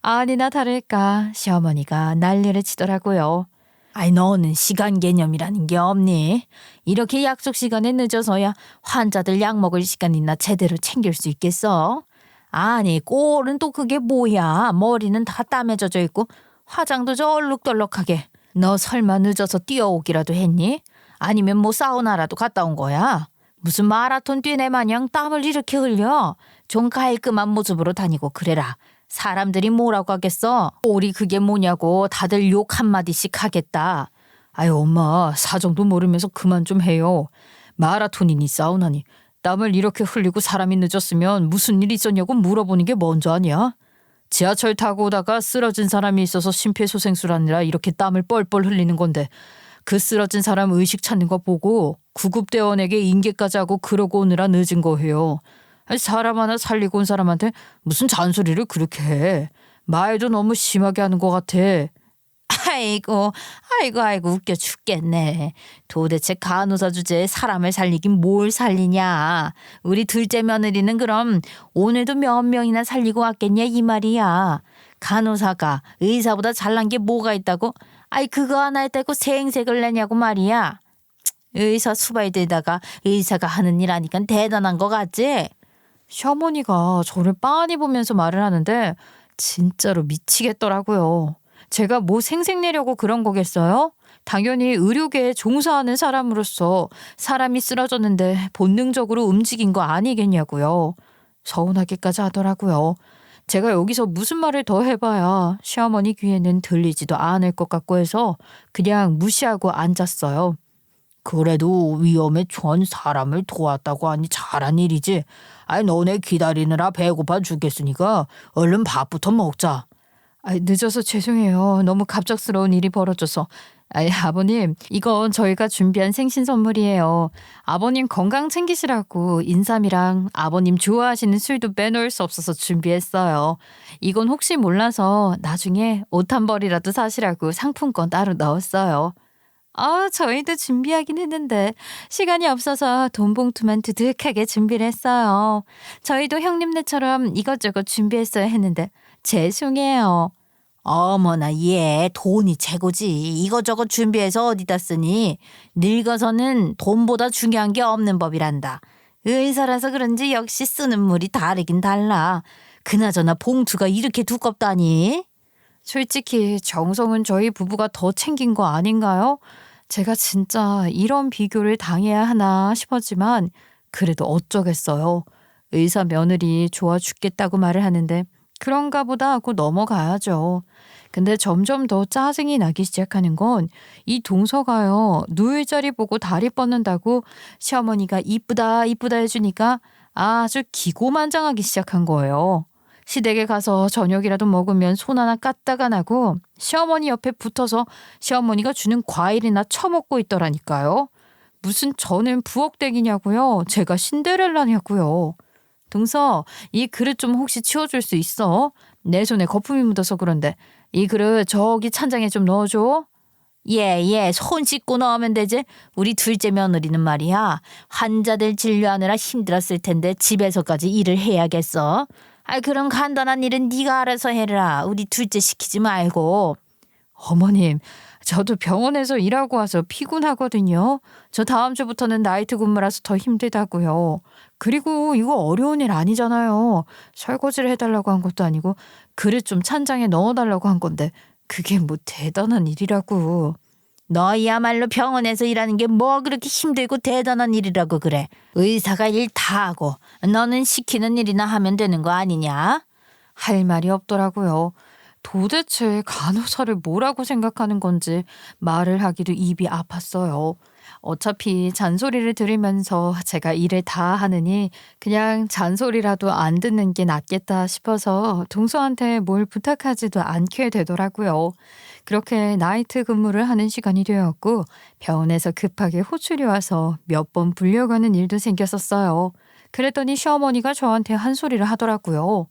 아니나 다를까 시어머니가 난리를 치더라고요. 아이, 너는 시간 개념이라는 게 없니? 이렇게 약속 시간에 늦어서야 환자들 약 먹을 시간이나 제대로 챙길 수 있겠어? 아니, 꼴은 또 그게 뭐야? 머리는 다 땀에 젖어 있고 화장도 저 얼룩덜룩하게. 너 설마 늦어서 뛰어오기라도 했니? 아니면 뭐 사우나라도 갔다 온 거야? 무슨 마라톤 뛰네 마냥 땀을 이렇게 흘려? 좀 깔끔한 모습으로 다니고 그래라. 사람들이 뭐라고 하겠어? 꼴이 그게 뭐냐고 다들 욕 한마디씩 하겠다. 아유, 엄마, 사정도 모르면서 그만 좀 해요. 마라톤이니 사우나니 땀을 이렇게 흘리고 사람이 늦었으면 무슨 일 있었냐고 물어보는 게 먼저 아니야? 지하철 타고 오다가 쓰러진 사람이 있어서 심폐소생술하느라 이렇게 땀을 뻘뻘 흘리는 건데 그 쓰러진 사람 의식 찾는 거 보고 구급대원에게 인계까지 하고 그러고 오느라 늦은 거예요. 아니, 사람 하나 살리고 온 사람한테 무슨 잔소리를 그렇게 해. 말도 너무 심하게 하는 것 같아. 아이고 웃겨 죽겠네. 도대체 간호사 주제에 사람을 살리긴 뭘 살리냐. 우리 둘째 며느리는 그럼 오늘도 몇 명이나 살리고 왔겠냐 이 말이야. 간호사가 의사보다 잘난 게 뭐가 있다고? 그거 하나 했다고 생색을 내냐고 말이야. 의사 수발 들다가 의사가 하는 일 하니까 대단한 거 같지? 시어머니가 저를 빤히 보면서 말을 하는데 진짜로 미치겠더라고요. 제가 뭐 생색내려고 그런 거겠어요? 당연히 의료계에 종사하는 사람으로서 사람이 쓰러졌는데 본능적으로 움직인 거 아니겠냐고요. 서운하기까지 하더라고요. 제가 여기서 무슨 말을 더 해봐야 시어머니 귀에는 들리지도 않을 것 같고 해서 그냥 무시하고 앉았어요. 그래도 위험에 처한 사람을 도왔다고 하니 잘한 일이지. 너네 기다리느라 배고파 죽겠으니까 얼른 밥부터 먹자. 늦어서 죄송해요. 너무 갑작스러운 일이 벌어져서. 아버님, 이건 저희가 준비한 생신 선물이에요. 아버님 건강 챙기시라고 인삼이랑 아버님 좋아하시는 술도 빼놓을 수 없어서 준비했어요. 이건 혹시 몰라서 나중에 옷 한 벌이라도 사시라고 상품권 따로 넣었어요. 저희도 준비하긴 했는데 시간이 없어서 돈 봉투만 두둑하게 준비를 했어요. 저희도 형님네처럼 이것저것 준비했어야 했는데 죄송해요. 어머나 얘 돈이 최고지. 이것저것 준비해서 어디다 쓰니. 늙어서는 돈보다 중요한 게 없는 법이란다. 의사라서 그런지 역시 쓰는 물이 다르긴 달라. 그나저나 봉투가 이렇게 두껍다니. 솔직히 정성은 저희 부부가 더 챙긴 거 아닌가요? 제가 진짜 이런 비교를 당해야 하나 싶었지만 그래도 어쩌겠어요. 의사 며느리 좋아 죽겠다고 말을 하는데 그런가 보다 하고 넘어가야죠. 근데 점점 더 짜증이 나기 시작하는 건 이 동서가요. 누울 자리 보고 다리 뻗는다고 시어머니가 이쁘다 해주니까 아주 기고만장하기 시작한 거예요. 시댁에 가서 저녁이라도 먹으면 손 하나 까딱 안 하고 시어머니 옆에 붙어서 시어머니가 주는 과일이나 처먹고 있더라니까요. 무슨 저는 부엌댁이냐고요. 제가 신데렐라냐고요. 동서, 이 그릇 좀 혹시 치워줄 수 있어? 내 손에 거품이 묻어서 그런데 이 그릇 저기 찬장에 좀 넣어줘. 손 씻고 넣으면 되지. 우리 둘째 며느리는 말이야. 환자들 진료하느라 힘들었을 텐데 집에서까지 일을 해야겠어. 그럼 간단한 일은 네가 알아서 해라. 우리 둘째 시키지 말고. 어머님, 저도 병원에서 일하고 와서 피곤하거든요. 저 다음 주부터는 나이트 근무라서 더 힘들다고요. 그리고 이거 어려운 일 아니잖아요. 설거지를 해달라고 한 것도 아니고 그릇 좀 찬장에 넣어달라고 한 건데 그게 뭐 대단한 일이라고. 너희야말로 병원에서 일하는 게 뭐 그렇게 힘들고 대단한 일이라고 그래. 의사가 일 다 하고 너는 시키는 일이나 하면 되는 거 아니냐? 할 말이 없더라고요. 도대체 간호사를 뭐라고 생각하는 건지 말을 하기도 입이 아팠어요. 어차피 잔소리를 들으면서 제가 일을 다 하느니 그냥 잔소리라도 안 듣는 게 낫겠다 싶어서 동서한테 뭘 부탁하지도 않게 되더라고요. 그렇게 나이트 근무를 하는 시간이 되었고 병원에서 급하게 호출이 와서 몇 번 불려가는 일도 생겼었어요. 그랬더니 시어머니가 저한테 한 소리를 하더라고요.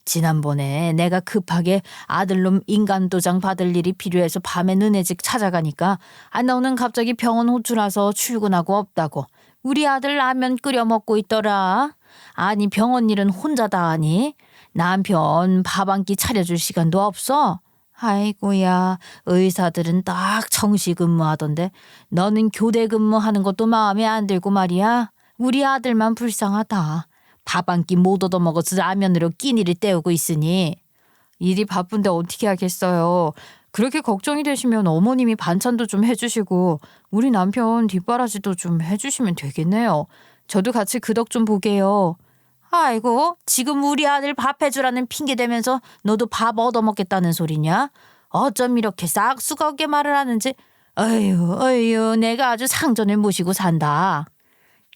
지난번에 내가 급하게 아들놈 인간도장 받을 일이 필요해서 밤에 너네집 찾아가니까 너는 갑자기 병원 호출와서 출근하고 없다고. 우리 아들 라면 끓여 먹고 있더라. 아니 병원 일은 혼자 다 하니? 남편 밥 한 끼 차려줄 시간도 없어? 아이고야, 의사들은 딱 정시 근무하던데 너는 교대 근무하는 것도 마음에 안 들고 말이야. 우리 아들만 불쌍하다. 밥 한 끼 못 얻어먹어서 라면으로 끼니를 때우고 있으니. 일이 바쁜데 어떻게 하겠어요. 그렇게 걱정이 되시면 어머님이 반찬도 좀 해주시고 우리 남편 뒷바라지도 좀 해주시면 되겠네요. 저도 같이 그 덕 좀 보게요. 아이고, 지금 우리 아들 밥 해주라는 핑계 대면서 너도 밥 얻어먹겠다는 소리냐? 어쩜 이렇게 싹수가 없게 말을 하는지. 어휴, 내가 아주 상전을 모시고 산다.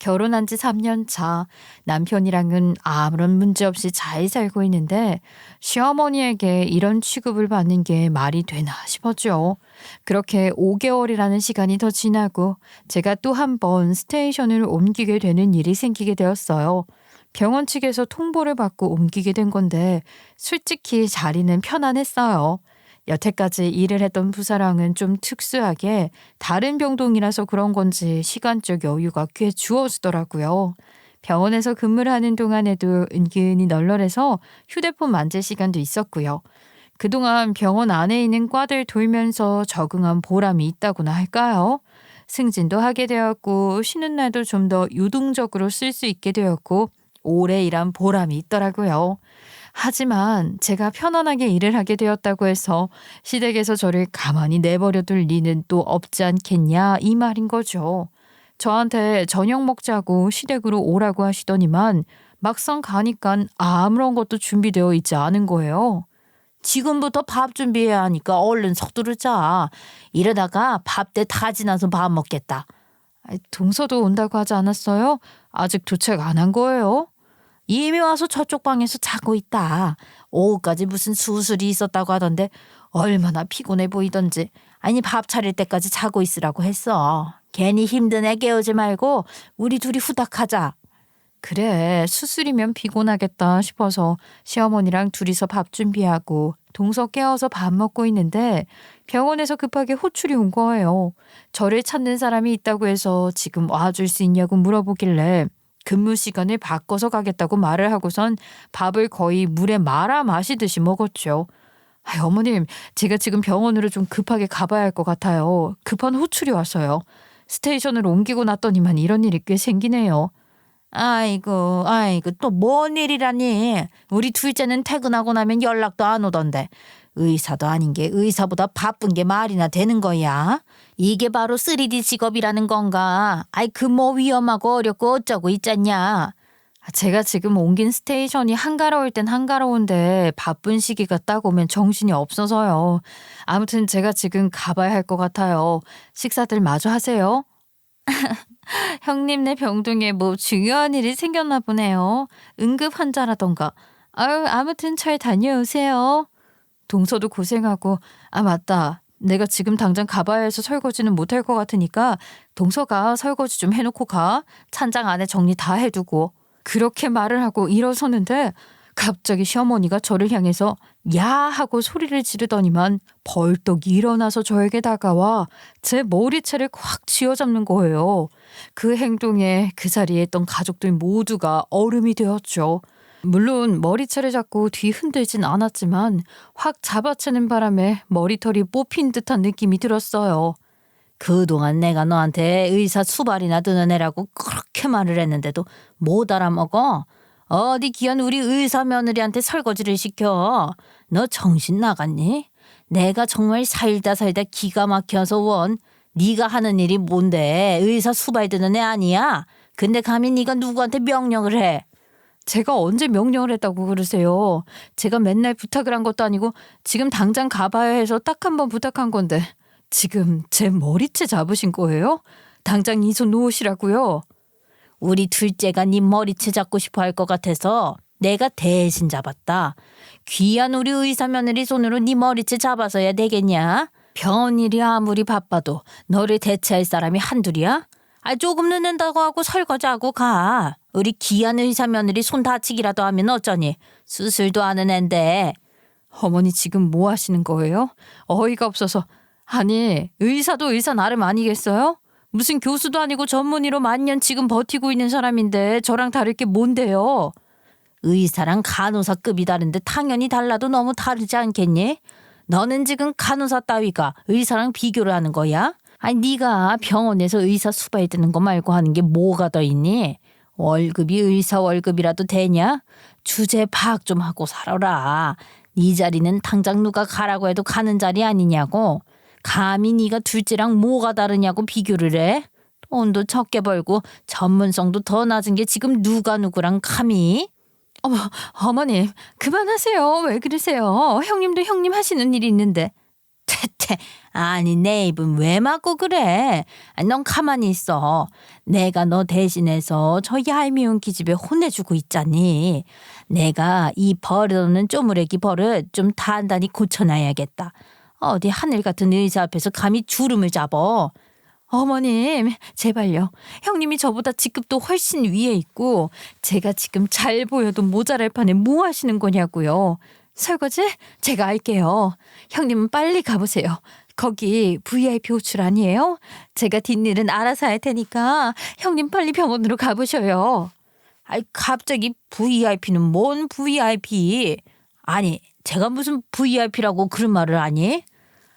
결혼한 지 3년 차. 남편이랑은 아무런 문제 없이 잘 살고 있는데 시어머니에게 이런 취급을 받는 게 말이 되나 싶었죠. 그렇게 5개월이라는 시간이 더 지나고 제가 또 한 번 스테이션을 옮기게 되는 일이 생기게 되었어요. 병원 측에서 통보를 받고 옮기게 된 건데 솔직히 자리는 편안했어요. 여태까지 일을 했던 부사랑은 좀 특수하게 다른 병동이라서 그런 건지 시간적 여유가 꽤 주어지더라고요. 병원에서 근무를 하는 동안에도 은근히 널널해서 휴대폰 만질 시간도 있었고요. 그동안 병원 안에 있는 과들 돌면서 적응한 보람이 있다고나 할까요? 승진도 하게 되었고 쉬는 날도 좀 더 유동적으로 쓸 수 있게 되었고 오래 일한 보람이 있더라고요. 하지만 제가 편안하게 일을 하게 되었다고 해서 시댁에서 저를 가만히 내버려둘 리는 또 없지 않겠냐 이 말인 거죠. 저한테 저녁 먹자고 시댁으로 오라고 하시더니만 막상 가니깐 아무런 것도 준비되어 있지 않은 거예요. 지금부터 밥 준비해야 하니까 얼른 서두르자. 이러다가 밥 때 다 지나서 밥 먹겠다. 동서도 온다고 하지 않았어요? 아직 도착 안 한 거예요? 이미 와서 저쪽 방에서 자고 있다. 오후까지 무슨 수술이 있었다고 하던데 얼마나 피곤해 보이던지. 아니 밥 차릴 때까지 자고 있으라고 했어. 괜히 힘든 애 깨우지 말고 우리 둘이 후닥하자. 그래, 수술이면 피곤하겠다 싶어서 시어머니랑 둘이서 밥 준비하고 동서 깨워서 밥 먹고 있는데 병원에서 급하게 호출이 온 거예요. 저를 찾는 사람이 있다고 해서 지금 와줄 수 있냐고 물어보길래 근무 시간을 바꿔서 가겠다고 말을 하고선 밥을 거의 물에 말아 마시듯이 먹었죠. 어머님, 제가 지금 병원으로 좀 급하게 가봐야 할 것 같아요. 급한 호출이 왔어요. 스테이션으로 옮기고 났더니만 이런 일이 꽤 생기네요. 아이고 또 뭔 일이라니. 우리 둘째는 퇴근하고 나면 연락도 안 오던데. 의사도 아닌 게 의사보다 바쁜 게 말이나 되는 거야. 이게 바로 3D 직업이라는 건가. 아이 그 뭐 위험하고 어렵고 어쩌고 있잖냐. 제가 지금 옮긴 스테이션이 한가로울 땐 한가로운데 바쁜 시기가 딱 오면 정신이 없어서요. 아무튼 제가 지금 가봐야 할 것 같아요. 식사들 마저 하세요. 형님네 병동에 뭐 중요한 일이 생겼나 보네요. 응급 환자라던가. 아유, 아무튼 잘 다녀오세요. 동서도 고생하고, 아, 맞다. 내가 지금 당장 가봐야 해서 설거지는 못할 것 같으니까 동서가 설거지 좀 해놓고 가. 찬장 안에 정리 다 해두고. 그렇게 말을 하고 일어서는데 갑자기 시어머니가 저를 향해서 야 하고 소리를 지르더니만 벌떡 일어나서 저에게 다가와 제 머리채를 콱 쥐어잡는 거예요. 그 행동에 그 자리에 있던 가족들 모두가 얼음이 되었죠. 물론 머리채를 잡고 뒤 흔들진 않았지만 확 잡아채는 바람에 머리털이 뽑힌 듯한 느낌이 들었어요. 그동안 내가 너한테 의사 수발이나 드는 애라고 그렇게 말을 했는데도 못 알아먹어. 어디 귀한 우리 의사 며느리한테 설거지를 시켜. 너 정신 나갔니? 내가 정말 살다 기가 막혀서 원. 네가 하는 일이 뭔데 의사 수발 드는 애 아니야? 근데 감히 네가 누구한테 명령을 해. 제가 언제 명령을 했다고 그러세요? 제가 맨날 부탁을 한 것도 아니고 지금 당장 가봐야 해서 딱 한 번 부탁한 건데 지금 제 머리채 잡으신 거예요? 당장 이 손 놓으시라고요? 우리 둘째가 네 머리채 잡고 싶어 할 것 같아서 내가 대신 잡았다. 귀한 우리 의사 며느리 손으로 네 머리채 잡아서야 되겠냐? 병원 일이 아무리 바빠도 너를 대체할 사람이 한둘이야? 조금 늦는다고 하고 설거지하고 가. 우리 귀한 의사 며느리 손 다치기라도 하면 어쩌니. 수술도 하는 앤데. 어머니 지금 뭐 하시는 거예요? 어이가 없어서. 아니, 의사도 의사 나름 아니겠어요? 무슨 교수도 아니고 전문의로 만년 지금 버티고 있는 사람인데 저랑 다를 게 뭔데요? 의사랑 간호사급이 다른데 당연히 달라도 너무 다르지 않겠니? 너는 지금 간호사 따위가 의사랑 비교를 하는 거야? 네가 병원에서 의사 수발 드는 거 말고 하는 게 뭐가 더 있니? 월급이 의사 월급이라도 되냐? 주제 파악 좀 하고 살아라. 네 자리는 당장 누가 가라고 해도 가는 자리 아니냐고. 감히 네가 둘째랑 뭐가 다르냐고 비교를 해? 돈도 적게 벌고 전문성도 더 낮은 게 지금 누가 누구랑 감히? 어머님 그만하세요. 왜 그러세요? 형님도 형님 하시는 일이 있는데. 퇴퇴. 아니 내 입은 왜 막고 그래? 넌 가만히 있어. 내가 너 대신해서 저 얄미운 기집애 혼내주고 있잖니. 내가 이 버릇없는 쪼무레기 버릇 좀 단단히 고쳐놔야겠다. 어디 하늘 같은 의사 앞에서 감히 주름을 잡어. 어머님, 제발요. 형님이 저보다 직급도 훨씬 위에 있고 제가 지금 잘 보여도 모자랄 판에 뭐 하시는 거냐고요. 설거지? 제가 할게요. 형님은 빨리 가보세요. 거기 VIP 호출 아니에요? 제가 뒷일은 알아서 할 테니까 형님 빨리 병원으로 가보셔요. 아이 갑자기 VIP는 뭔 VIP? 아니 제가 무슨 VIP라고 그런 말을 하니?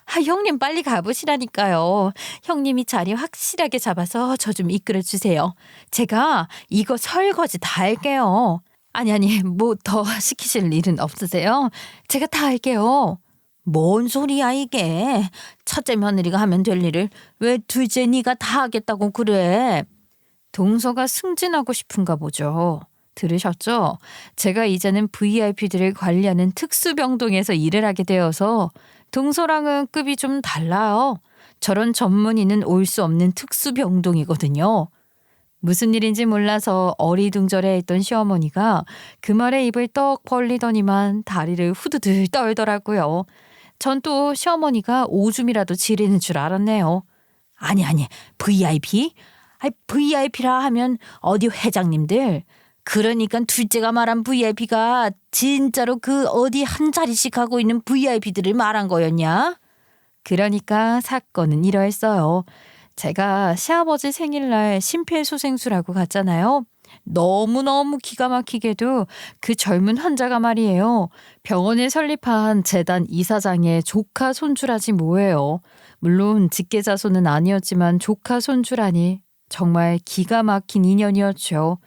형님 빨리 가보시라니까요. 형님이 자리 확실하게 잡아서 저 좀 이끌어 주세요. 제가 이거 설거지 다 할게요. 아니 뭐 더 시키실 일은 없으세요? 제가 다 할게요. 뭔 소리야 이게. 첫째 며느리가 하면 될 일을 왜 둘째 네가 다 하겠다고 그래. 동서가 승진하고 싶은가 보죠. 들으셨죠? 제가 이제는 VIP들을 관리하는 특수병동에서 일을 하게 되어서 동서랑은 급이 좀 달라요. 저런 전문의는 올 수 없는 특수병동이거든요. 무슨 일인지 몰라서 어리둥절해했던 시어머니가 그 말에 입을 떡 벌리더니만 다리를 후두들 떨더라고요. 전 또 시어머니가 오줌이라도 지르는 줄 알았네요. 아니 VIP? VIP라 하면 어디 회장님들. 그러니까 둘째가 말한 VIP가 진짜로 그 어디 한 자리씩 하고 있는 VIP들을 말한 거였냐? 그러니까 사건은 이러했어요. 제가 시아버지 생일날 심폐소생술하고 갔잖아요. 너무너무 기가 막히게도 그 젊은 환자가 말이에요. 병원을 설립한 재단 이사장의 조카 손주라지 뭐예요. 물론 직계자손은 아니었지만 조카 손주라니 정말 기가 막힌 인연이었죠.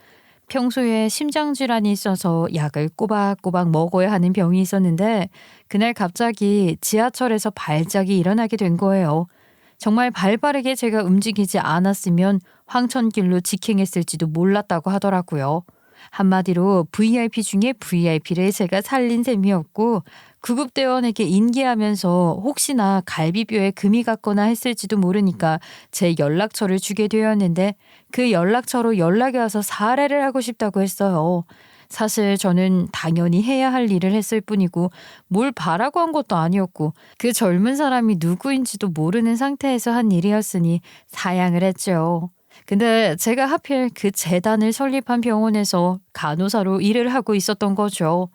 평소에 심장질환이 있어서 약을 꼬박꼬박 먹어야 하는 병이 있었는데 그날 갑자기 지하철에서 발작이 일어나게 된 거예요. 정말 발빠르게 제가 움직이지 않았으면 황천길로 직행했을지도 몰랐다고 하더라고요. 한마디로 VIP 중에 VIP를 제가 살린 셈이었고 구급대원에게 인계하면서 혹시나 갈비뼈에 금이 갔거나 했을지도 모르니까 제 연락처를 주게 되었는데 그 연락처로 연락이 와서 사례를 하고 싶다고 했어요. 사실 저는 당연히 해야 할 일을 했을 뿐이고 뭘 바라고 한 것도 아니었고 그 젊은 사람이 누구인지도 모르는 상태에서 한 일이었으니 사양을 했죠. 근데 제가 하필 그 재단을 설립한 병원에서 간호사로 일을 하고 있었던 거죠.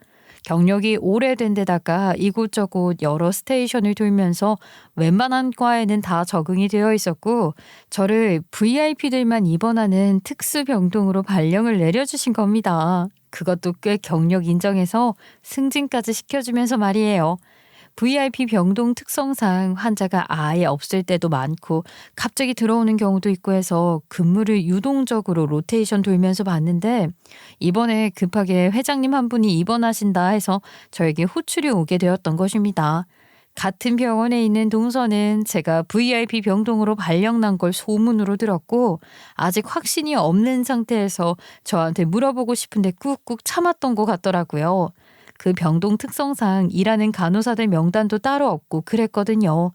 경력이 오래된 데다가 이곳저곳 여러 스테이션을 돌면서 웬만한 과에는 다 적응이 되어 있었고 저를 VIP들만 입원하는 특수병동으로 발령을 내려주신 겁니다. 그것도 꽤 경력 인정해서 승진까지 시켜주면서 말이에요. VIP 병동 특성상 환자가 아예 없을 때도 많고 갑자기 들어오는 경우도 있고 해서 근무를 유동적으로 로테이션 돌면서 봤는데 이번에 급하게 회장님 한 분이 입원하신다 해서 저에게 호출이 오게 되었던 것입니다. 같은 병원에 있는 동서는 제가 VIP 병동으로 발령난 걸 소문으로 들었고 아직 확신이 없는 상태에서 저한테 물어보고 싶은데 꾹꾹 참았던 것 같더라고요. 그 병동 특성상 일하는 간호사들 명단도 따로 없고 그랬거든요.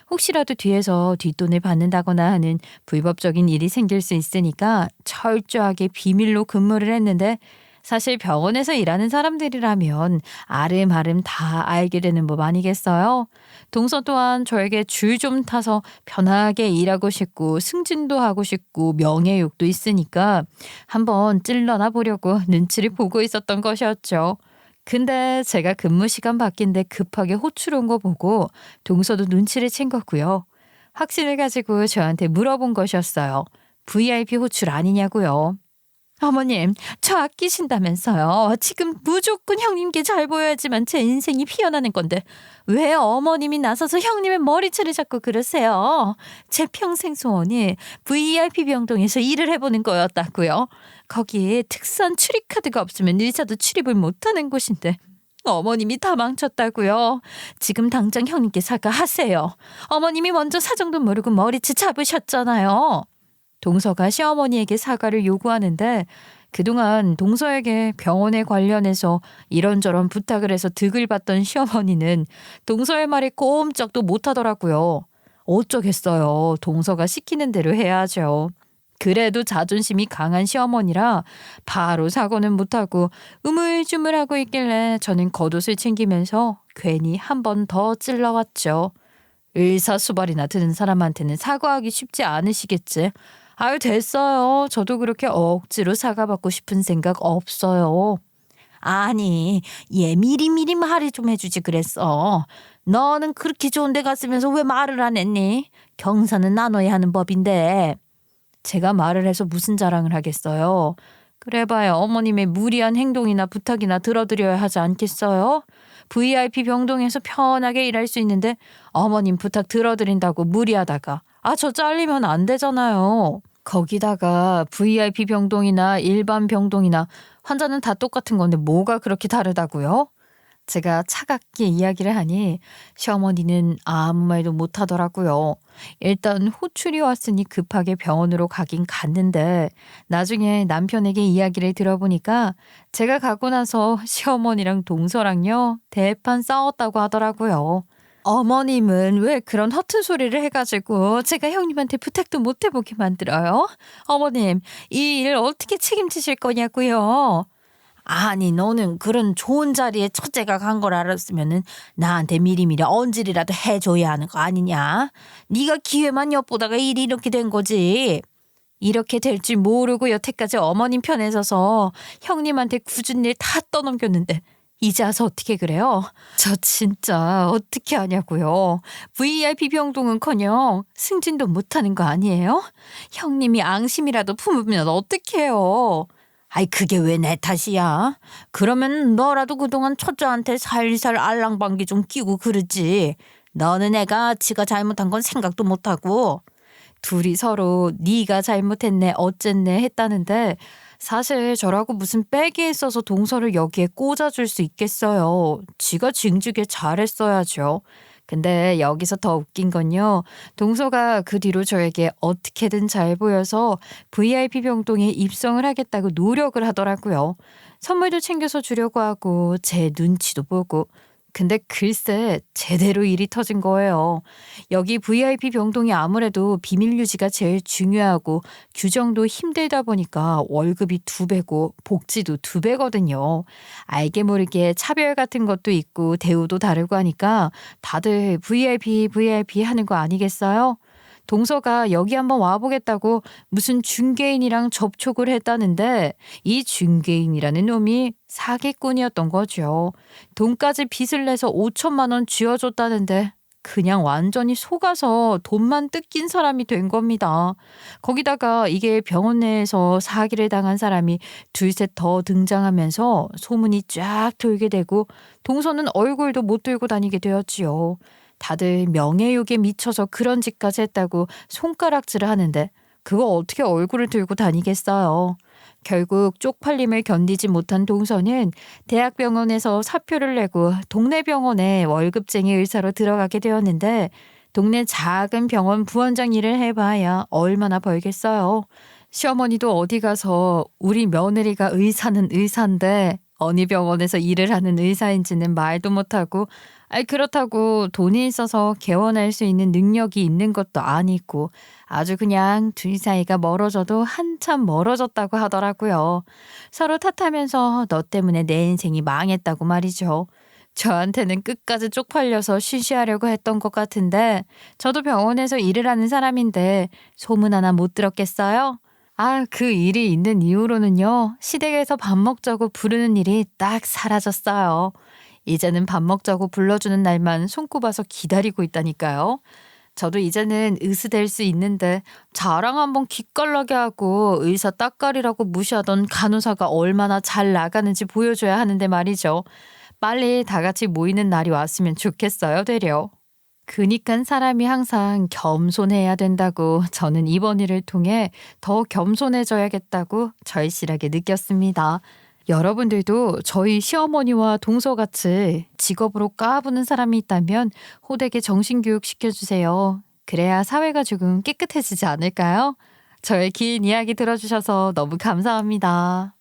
혹시라도 뒤에서 뒷돈을 받는다거나 하는 불법적인 일이 생길 수 있으니까 철저하게 비밀로 근무를 했는데 사실 병원에서 일하는 사람들이라면 아름아름 다 알게 되는 법 아니겠어요? 동서 또한 저에게 줄 좀 타서 편하게 일하고 싶고 승진도 하고 싶고 명예욕도 있으니까 한번 찔러나 보려고 눈치를 보고 있었던 것이었죠. 근데 제가 근무 시간 바뀐데 급하게 호출 온 거 보고 동서도 눈치를 챈 거고요. 확신을 가지고 저한테 물어본 것이었어요. VIP 호출 아니냐고요. 어머님, 저 아끼신다면서요. 지금 무조건 형님께 잘 보여야지만 제 인생이 피어나는 건데 왜 어머님이 나서서 형님의 머리채를 잡고 그러세요? 제 평생 소원이 VIP 병동에서 일을 해보는 거였다고요. 거기에 특수한 출입카드가 없으면 의사도 출입을 못하는 곳인데 어머님이 다 망쳤다고요. 지금 당장 형님께 사과하세요. 어머님이 먼저 사정도 모르고 머리채 잡으셨잖아요. 동서가 시어머니에게 사과를 요구하는데 그동안 동서에게 병원에 관련해서 이런저런 부탁을 해서 득을 받던 시어머니는 동서의 말에 꼼짝도 못하더라고요. 어쩌겠어요. 동서가 시키는 대로 해야죠. 그래도 자존심이 강한 시어머니라 바로 사고는 못하고 우물쭈물하고 있길래 저는 겉옷을 챙기면서 괜히 한 번 더 찔러왔죠. 의사수발이나 드는 사람한테는 사과하기 쉽지 않으시겠지. 아유 됐어요. 저도 그렇게 억지로 사과받고 싶은 생각 없어요. 아니 얘 미리미리 말을 좀 해주지 그랬어. 너는 그렇게 좋은 데 갔으면서 왜 말을 안 했니? 경사는 나눠야 하는 법인데. 제가 말을 해서 무슨 자랑을 하겠어요. 그래봐야 어머님의 무리한 행동이나 부탁이나 들어드려야 하지 않겠어요? VIP 병동에서 편하게 일할 수 있는데 어머님 부탁 들어드린다고 무리하다가 저 잘리면 안 되잖아요. 거기다가 VIP 병동이나 일반 병동이나 환자는 다 똑같은 건데 뭐가 그렇게 다르다고요? 제가 차갑게 이야기를 하니 시어머니는 아무 말도 못하더라고요. 일단 호출이 왔으니 급하게 병원으로 가긴 갔는데 나중에 남편에게 이야기를 들어보니까 제가 가고 나서 시어머니랑 동서랑요 대판 싸웠다고 하더라고요. 어머님은 왜 그런 허튼 소리를 해가지고 제가 형님한테 부탁도 못 해보게 만들어요? 어머님 이 일 어떻게 책임지실 거냐고요? 아니 너는 그런 좋은 자리에 첫째가 간 걸 알았으면은 나한테 미리미리 언질이라도 해줘야 하는 거 아니냐? 네가 기회만 엿보다가 일이 이렇게 된 거지. 이렇게 될 줄 모르고 여태까지 어머님 편에 서서 형님한테 굳은 일 다 떠넘겼는데 이제 와서 어떻게 그래요? 저 진짜 어떻게 하냐고요. VIP 병동은커녕 승진도 못하는 거 아니에요? 형님이 앙심이라도 품으면 어떡해요. 아이 그게 왜 내 탓이야? 그러면 너라도 그동안 첫째한테 살살 알랑방귀 좀 끼고 그러지. 너는 애가 지가 잘못한 건 생각도 못하고. 둘이 서로 네가 잘못했네 어쨌네 했다는데 사실 저라고 무슨 빼기 있어서 동서를 여기에 꽂아줄 수 있겠어요. 지가 징징게 잘했어야죠. 근데 여기서 더 웃긴 건요. 동서가 그 뒤로 저에게 어떻게든 잘 보여서 VIP 병동에 입성을 하겠다고 노력을 하더라고요. 선물도 챙겨서 주려고 하고 제 눈치도 보고. 근데 글쎄 제대로 일이 터진 거예요. 여기 VIP 병동이 아무래도 비밀 유지가 제일 중요하고 규정도 힘들다 보니까 월급이 2배고 복지도 2배거든요. 알게 모르게 차별 같은 것도 있고 대우도 다르고 하니까 다들 VIP 하는 거 아니겠어요? 동서가 여기 한번 와보겠다고 무슨 중개인이랑 접촉을 했다는데 이 중개인이라는 놈이 사기꾼이었던 거죠. 돈까지 빚을 내서 5천만 원 쥐어줬다는데 그냥 완전히 속아서 돈만 뜯긴 사람이 된 겁니다. 거기다가 이게 병원 내에서 사기를 당한 사람이 둘셋 더 등장하면서 소문이 쫙 돌게 되고 동서는 얼굴도 못 들고 다니게 되었지요. 다들 명예욕에 미쳐서 그런 짓까지 했다고 손가락질을 하는데 그거 어떻게 얼굴을 들고 다니겠어요. 결국 쪽팔림을 견디지 못한 동서는 대학병원에서 사표를 내고 동네 병원에 월급쟁이 의사로 들어가게 되었는데 동네 작은 병원 부원장 일을 해봐야 얼마나 벌겠어요. 시어머니도 어디 가서 우리 며느리가 의사는 의사인데 어느 병원에서 일을 하는 의사인지는 말도 못하고 그렇다고 돈이 있어서 개원할 수 있는 능력이 있는 것도 아니고 아주 그냥 둘 사이가 멀어져도 한참 멀어졌다고 하더라고요. 서로 탓하면서 너 때문에 내 인생이 망했다고 말이죠. 저한테는 끝까지 쪽팔려서 쉬쉬하려고 했던 것 같은데 저도 병원에서 일을 하는 사람인데 소문 하나 못 들었겠어요? 그 일이 있는 이후로는요. 시댁에서 밥 먹자고 부르는 일이 딱 사라졌어요. 이제는 밥 먹자고 불러주는 날만 손꼽아서 기다리고 있다니까요. 저도 이제는 의사 될 수 있는데 자랑 한번 기깔나게 하고 의사 따까리라고 무시하던 간호사가 얼마나 잘 나가는지 보여줘야 하는데 말이죠. 빨리 다 같이 모이는 날이 왔으면 좋겠어요, 되려. 그니깐 사람이 항상 겸손해야 된다고 저는 이번 일을 통해 더 겸손해져야겠다고 절실하게 느꼈습니다. 여러분들도 저희 시어머니와 동서같이 직업으로 까부는 사람이 있다면 호되게 정신교육 시켜주세요. 그래야 사회가 조금 깨끗해지지 않을까요? 저의 긴 이야기 들어주셔서 너무 감사합니다.